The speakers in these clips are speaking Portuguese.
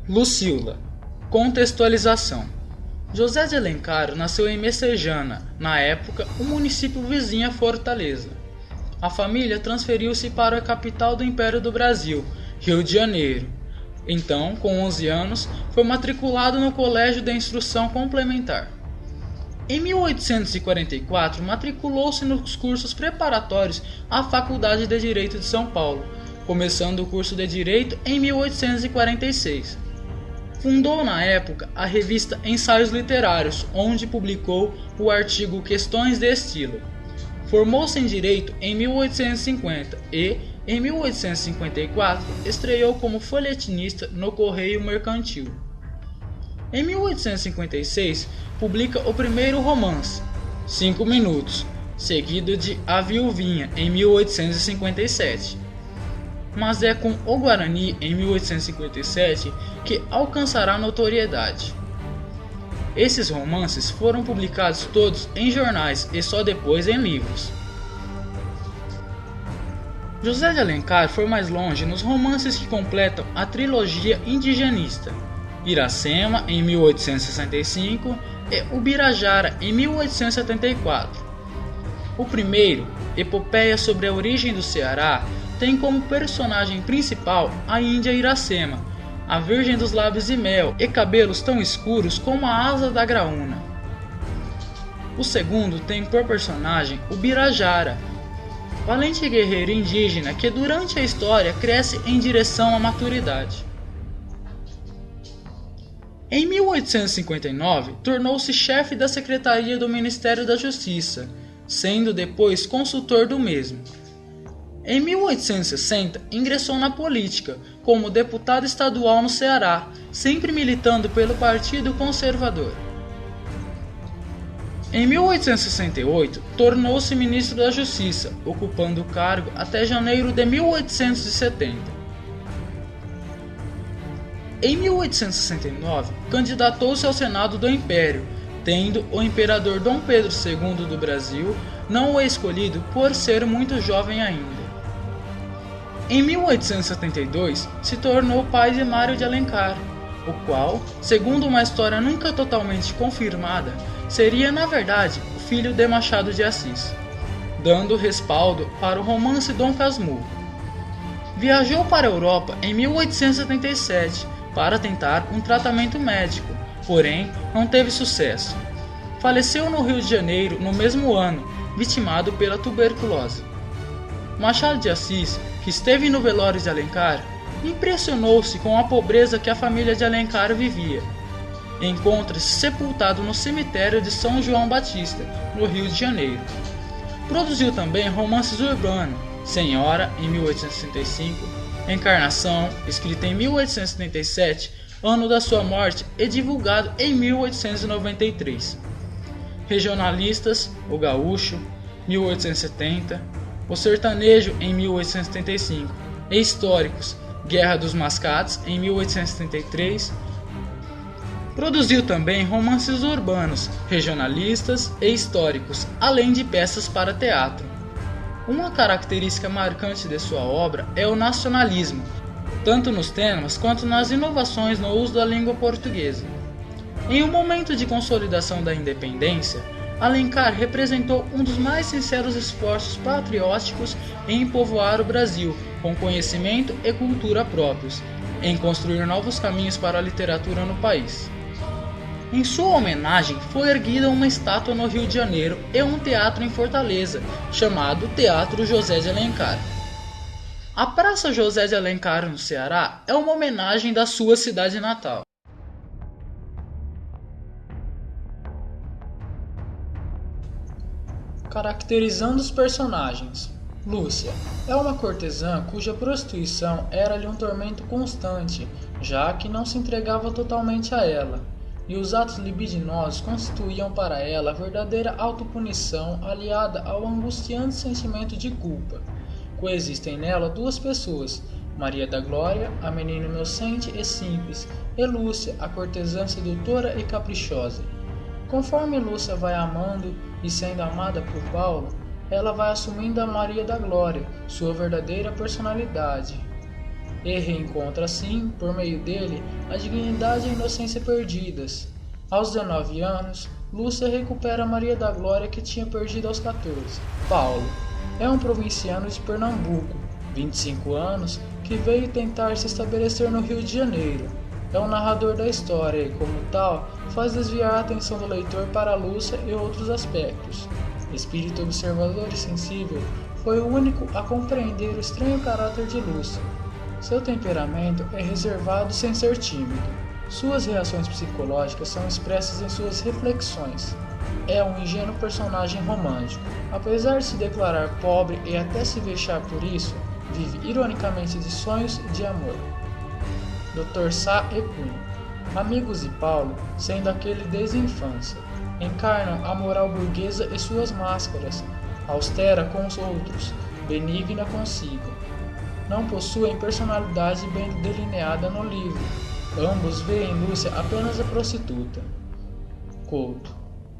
Lucila. Contextualização. José de Alencar nasceu em Messejana, na época um município vizinho a Fortaleza. A família transferiu-se para a capital do Império do Brasil, Rio de Janeiro. Então, com 11 anos, foi matriculado no Colégio de Instrução Complementar. Em 1844, matriculou-se nos cursos preparatórios à Faculdade de Direito de São Paulo, começando o curso de Direito em 1846. Fundou na época a revista Ensaios Literários, onde publicou o artigo Questões de Estilo. Formou-se em Direito em 1850 e, em 1854, estreou como folhetinista no Correio Mercantil. Em 1856, publica o primeiro romance, 5 Minutos, seguido de A Viuvinha, em 1857. Mas é com O Guarani, em 1857, que alcançará notoriedade. Esses romances foram publicados todos em jornais e só depois em livros. José de Alencar foi mais longe nos romances que completam a trilogia indigenista, Iracema, em 1865, e Ubirajara, em 1874. O primeiro, Epopeia sobre a origem do Ceará, tem como personagem principal a índia Iracema, a virgem dos lábios de mel e cabelos tão escuros como a asa da graúna. O segundo tem por personagem o Birajara, valente guerreiro indígena que durante a história cresce em direção à maturidade. Em 1859, tornou-se chefe da Secretaria do Ministério da Justiça, sendo depois consultor do mesmo. Em 1860, ingressou na política como deputado estadual no Ceará, sempre militando pelo Partido Conservador. Em 1868, tornou-se ministro da Justiça, ocupando o cargo até janeiro de 1870. Em 1869, candidatou-se ao Senado do Império, tendo o imperador Dom Pedro II do Brasil não o escolhido por ser muito jovem ainda. Em 1872, se tornou pai de Mário de Alencar, o qual, segundo uma história nunca totalmente confirmada, seria na verdade o filho de Machado de Assis, dando respaldo para o romance Dom Casmurro. Viajou para a Europa em 1877 para tentar um tratamento médico, porém não teve sucesso. Faleceu no Rio de Janeiro no mesmo ano, vitimado pela tuberculose. Machado de Assis, que esteve no velório de Alencar, impressionou-se com a pobreza que a família de Alencar vivia. Encontra-se sepultado no cemitério de São João Batista, no Rio de Janeiro. Produziu também romances urbanos, Senhora, em 1865, Encarnação, escrita em 1877, ano da sua morte, e divulgado em 1893. Regionalistas, O Gaúcho, 1870, O Sertanejo, em 1875, e históricos, Guerra dos Mascates, em 1873. Produziu também romances urbanos, regionalistas e históricos, além de peças para teatro. Uma característica marcante de sua obra é o nacionalismo, tanto nos temas quanto nas inovações no uso da língua portuguesa. Em um momento de consolidação da independência, Alencar representou um dos mais sinceros esforços patrióticos em povoar o Brasil com conhecimento e cultura próprios, em construir novos caminhos para a literatura no país. Em sua homenagem foi erguida uma estátua no Rio de Janeiro e um teatro em Fortaleza, chamado Teatro José de Alencar. A Praça José de Alencar, no Ceará, é uma homenagem da sua cidade natal. Caracterizando os personagens. Lúcia é uma cortesã cuja prostituição era-lhe um tormento constante, já que não se entregava totalmente a ela, e os atos libidinosos constituíam para ela a verdadeira autopunição aliada ao angustiante sentimento de culpa. Coexistem nela duas pessoas, Maria da Glória, a menina inocente e simples, e Lúcia, a cortesã sedutora e caprichosa. Conforme Lúcia vai amando e sendo amada por Paulo, ela vai assumindo a Maria da Glória, sua verdadeira personalidade. e reencontra assim, por meio dele, a dignidade e a inocência perdidas. Aos 19 anos, Lúcia recupera Maria da Glória que tinha perdido aos 14. Paulo é um provinciano de Pernambuco, 25 anos, que veio tentar se estabelecer no Rio de Janeiro. É o narrador da história e, como tal, faz desviar a atenção do leitor para Lúcia e outros aspectos. Espírito observador e sensível, foi o único a compreender o estranho caráter de Lúcia. Seu temperamento é reservado sem ser tímido. Suas reações psicológicas são expressas em suas reflexões. É um ingênuo personagem romântico. Apesar de se declarar pobre e até se vexar por isso, vive ironicamente de sonhos de amor. Dr. Sá e Cunha. Amigos de Paulo, sendo aquele desde a infância, encarnam a moral burguesa e suas máscaras, austera com os outros, benigna consigo. Não possuem personalidade bem delineada no livro. Ambos veem em Lúcia apenas a prostituta. Couto.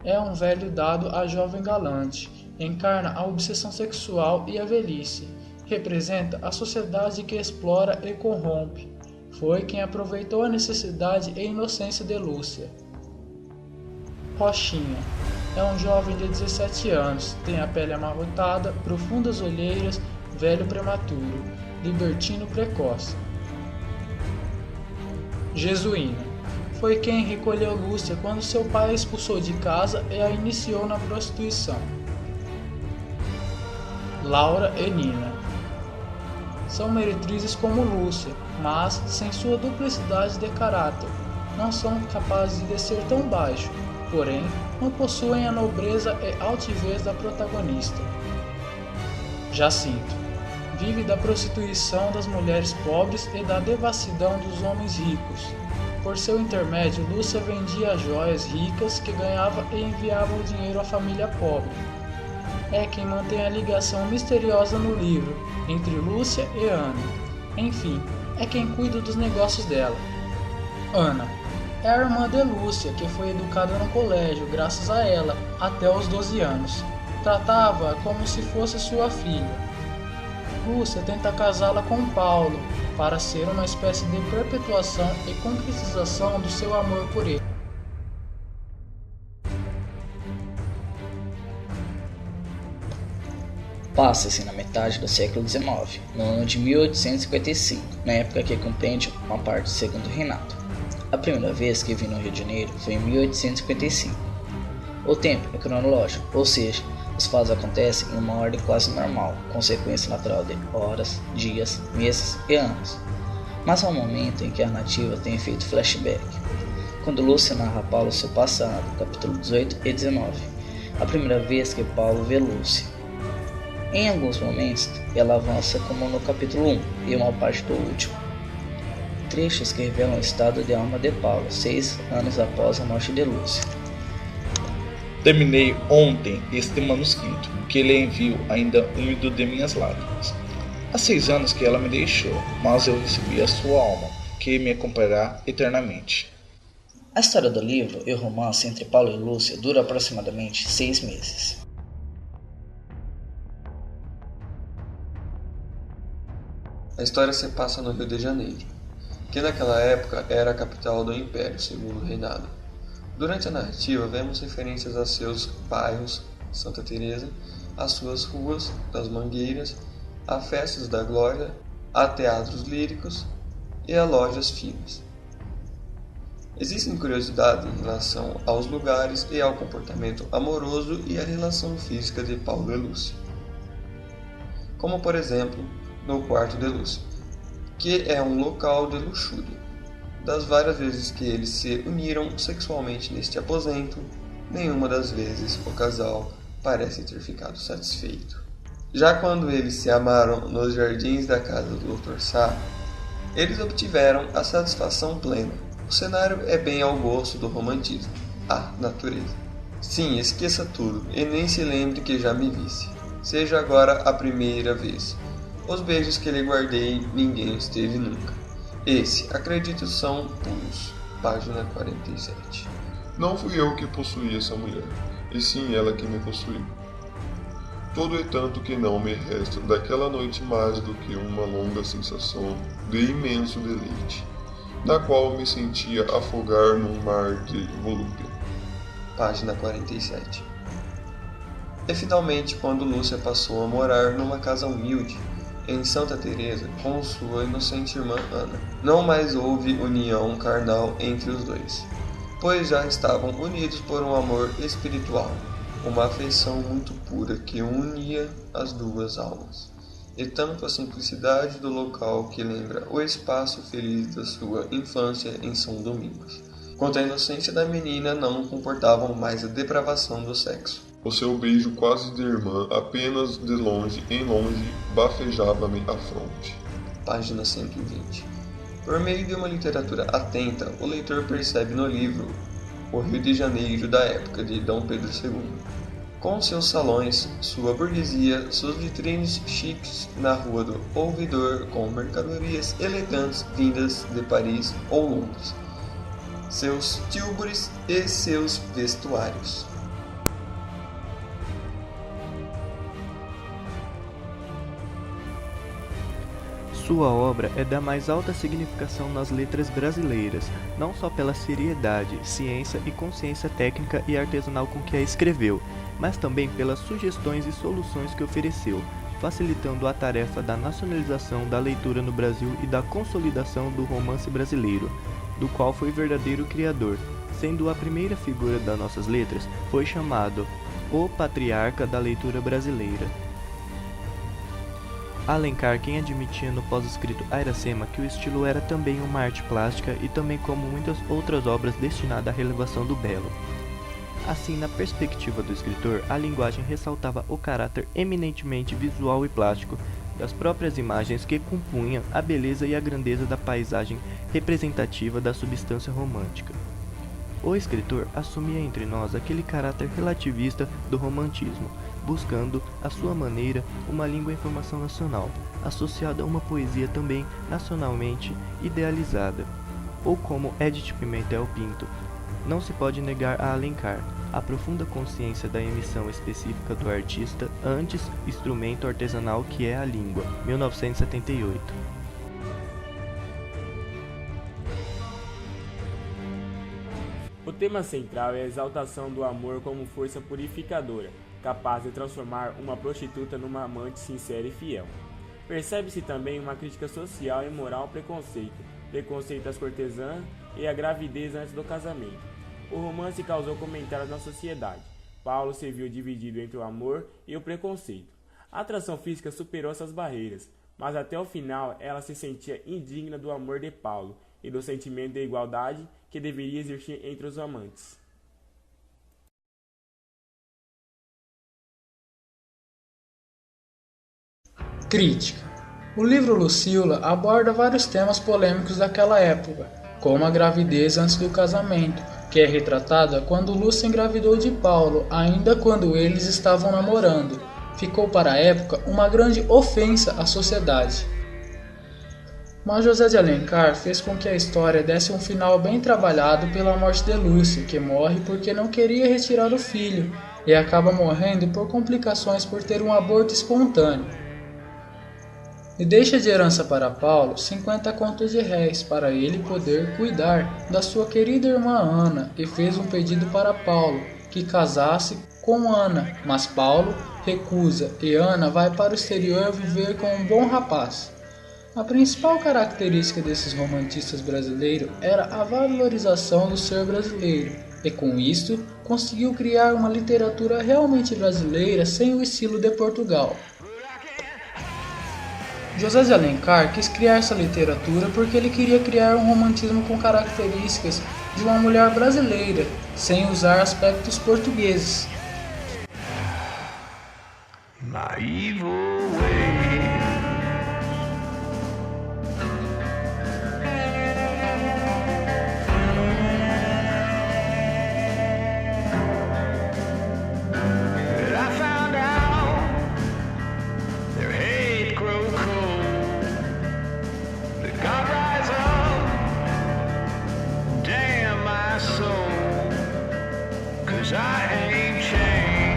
É um velho dado à jovem galante, encarna a obsessão sexual e a velhice, representa a sociedade que explora e corrompe. Foi quem aproveitou a necessidade e inocência de Lúcia. Rochinha. É um jovem de 17 anos, tem a pele amarrotada, profundas olheiras, velho prematuro, libertino precoce. Jesuína. Foi quem recolheu Lúcia quando seu pai a expulsou de casa e a iniciou na prostituição. Laura e Nina. São meretrizes como Lúcia, mas sem sua duplicidade de caráter. Não são capazes de descer tão baixo, porém não possuem a nobreza e altivez da protagonista. Jacinto. Vive da prostituição das mulheres pobres e da devassidão dos homens ricos. Por seu intermédio, Lúcia vendia joias ricas que ganhava e enviava o dinheiro à família pobre. É quem mantém a ligação misteriosa no livro entre Lúcia e Ana. Enfim, é quem cuida dos negócios dela. Ana é a irmã de Lúcia, que foi educada no colégio graças a ela até os 12 anos. Tratava-a como se fosse sua filha. Lúcia tenta casá-la com Paulo, para ser uma espécie de perpetuação e concretização do seu amor por ele. Passa-se na metade do século XIX, no ano de 1855, na época que compreende uma parte do Segundo Reinado. A primeira vez que vi no Rio de Janeiro foi em 1855. O tempo é cronológico, ou seja, os fatos acontecem em uma ordem quase normal, consequência natural de horas, dias, meses e anos. Mas há um momento em que a narrativa tem efeito flashback, quando Lúcia narra a Paulo seu passado, capítulo 18 e 19, a primeira vez que Paulo vê Lúcia. Em alguns momentos, ela avança como no capítulo 1 e uma parte do último. Trechos que revelam o estado de alma de Paulo, 6 anos após a morte de Lúcia. Terminei ontem este manuscrito, que lhe envio ainda úmido de minhas lágrimas. Há 6 anos que ela me deixou, mas eu recebi a sua alma, que me acompanhará eternamente. A história do livro e o romance entre Paulo e Lúcia dura aproximadamente 6 meses. A história se passa no Rio de Janeiro, que naquela época era a capital do Império, Segundo Reinado. Durante a narrativa, vemos referências a seus bairros, Santa Teresa, às suas ruas, das Mangueiras, a festas da Glória, a teatros líricos e a lojas finas. Existem curiosidades em relação aos lugares e ao comportamento amoroso e à relação física de Paulo e Lúcia. Como, por exemplo, no quarto de Lúcia, que é um local de luxúria. Das várias vezes que eles se uniram sexualmente neste aposento, nenhuma das vezes o casal parece ter ficado satisfeito. Já quando eles se amaram nos jardins da casa do Dr. Sá, eles obtiveram a satisfação plena. O cenário é bem ao gosto do romantismo, a natureza. Sim, esqueça tudo e nem se lembre que já me visse. Seja agora a primeira vez. Os beijos que lhe guardei, ninguém os teve nunca. Esse, acredito, são puros. Página 47. Não fui eu que possuí essa mulher, e sim ela que me possuiu. Todo é tanto que não me resta daquela noite mais do que uma longa sensação de imenso deleite, na qual me sentia afogar num mar de volúpia. Página 47. E finalmente quando Lúcia passou a morar numa casa humilde, em Santa Teresa, com sua inocente irmã Ana, não mais houve união carnal entre os dois, pois já estavam unidos por um amor espiritual, uma afeição muito pura que unia as duas almas, e tanto a simplicidade do local que lembra o espaço feliz da sua infância em São Domingos, quanto a inocência da menina não comportavam mais a depravação do sexo. O seu beijo quase de irmã, apenas de longe em longe, bafejava-me a fronte. Página 120. Por meio de uma literatura atenta, o leitor percebe no livro o Rio de Janeiro da época de Dom Pedro II, com seus salões, sua burguesia, suas vitrines chiques na Rua do Ouvidor com mercadorias elegantes vindas de Paris ou Londres, seus tílbures e seus vestuários. Sua obra é da mais alta significação nas letras brasileiras, não só pela seriedade, ciência e consciência técnica e artesanal com que a escreveu, mas também pelas sugestões e soluções que ofereceu, facilitando a tarefa da nacionalização da leitura no Brasil e da consolidação do romance brasileiro, do qual foi verdadeiro criador, sendo a primeira figura das nossas letras, foi chamado o patriarca da leitura brasileira. Alencar quem admitia no pós-escrito A Iracema que o estilo era também uma arte plástica e também como muitas outras obras destinada à relevação do belo. Assim, na perspectiva do escritor, a linguagem ressaltava o caráter eminentemente visual e plástico das próprias imagens que compunham a beleza e a grandeza da paisagem representativa da substância romântica. O escritor assumia entre nós aquele caráter relativista do romantismo, buscando, à sua maneira, uma língua em formação nacional, associada a uma poesia também nacionalmente idealizada. Ou como Edith Pimentel Pinto, não se pode negar a Alencar a profunda consciência da emissão específica do artista antes instrumento artesanal que é a língua, 1978. O tema central é a exaltação do amor como força purificadora, capaz de transformar uma prostituta numa amante sincera e fiel. Percebe-se também uma crítica social e moral ao preconceito às cortesãs e à gravidez antes do casamento. O romance causou comentários na sociedade. Paulo se viu dividido entre o amor e o preconceito. A atração física superou essas barreiras, mas até o final ela se sentia indigna do amor de Paulo e do sentimento de igualdade que deveria existir entre os amantes. Crítica. O livro Lucila aborda vários temas polêmicos daquela época, como a gravidez antes do casamento, que é retratada quando Lúcia engravidou de Paulo, ainda quando eles estavam namorando. Ficou para a época uma grande ofensa à sociedade. Mas José de Alencar fez com que a história desse um final bem trabalhado pela morte de Lúcia, que morre porque não queria retirar o filho, e acaba morrendo por complicações por ter um aborto espontâneo. E deixa de herança para Paulo 50 contos de réis para ele poder cuidar da sua querida irmã Ana, e fez um pedido para Paulo, que casasse com Ana, mas Paulo recusa e Ana vai para o exterior viver com um bom rapaz. A principal característica desses romantistas brasileiros era a valorização do ser brasileiro, e com isto conseguiu criar uma literatura realmente brasileira sem o estilo de Portugal. José de Alencar quis criar essa literatura porque ele queria criar um romantismo com características de uma mulher brasileira, sem usar aspectos portugueses. I ain't changed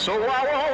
So I won't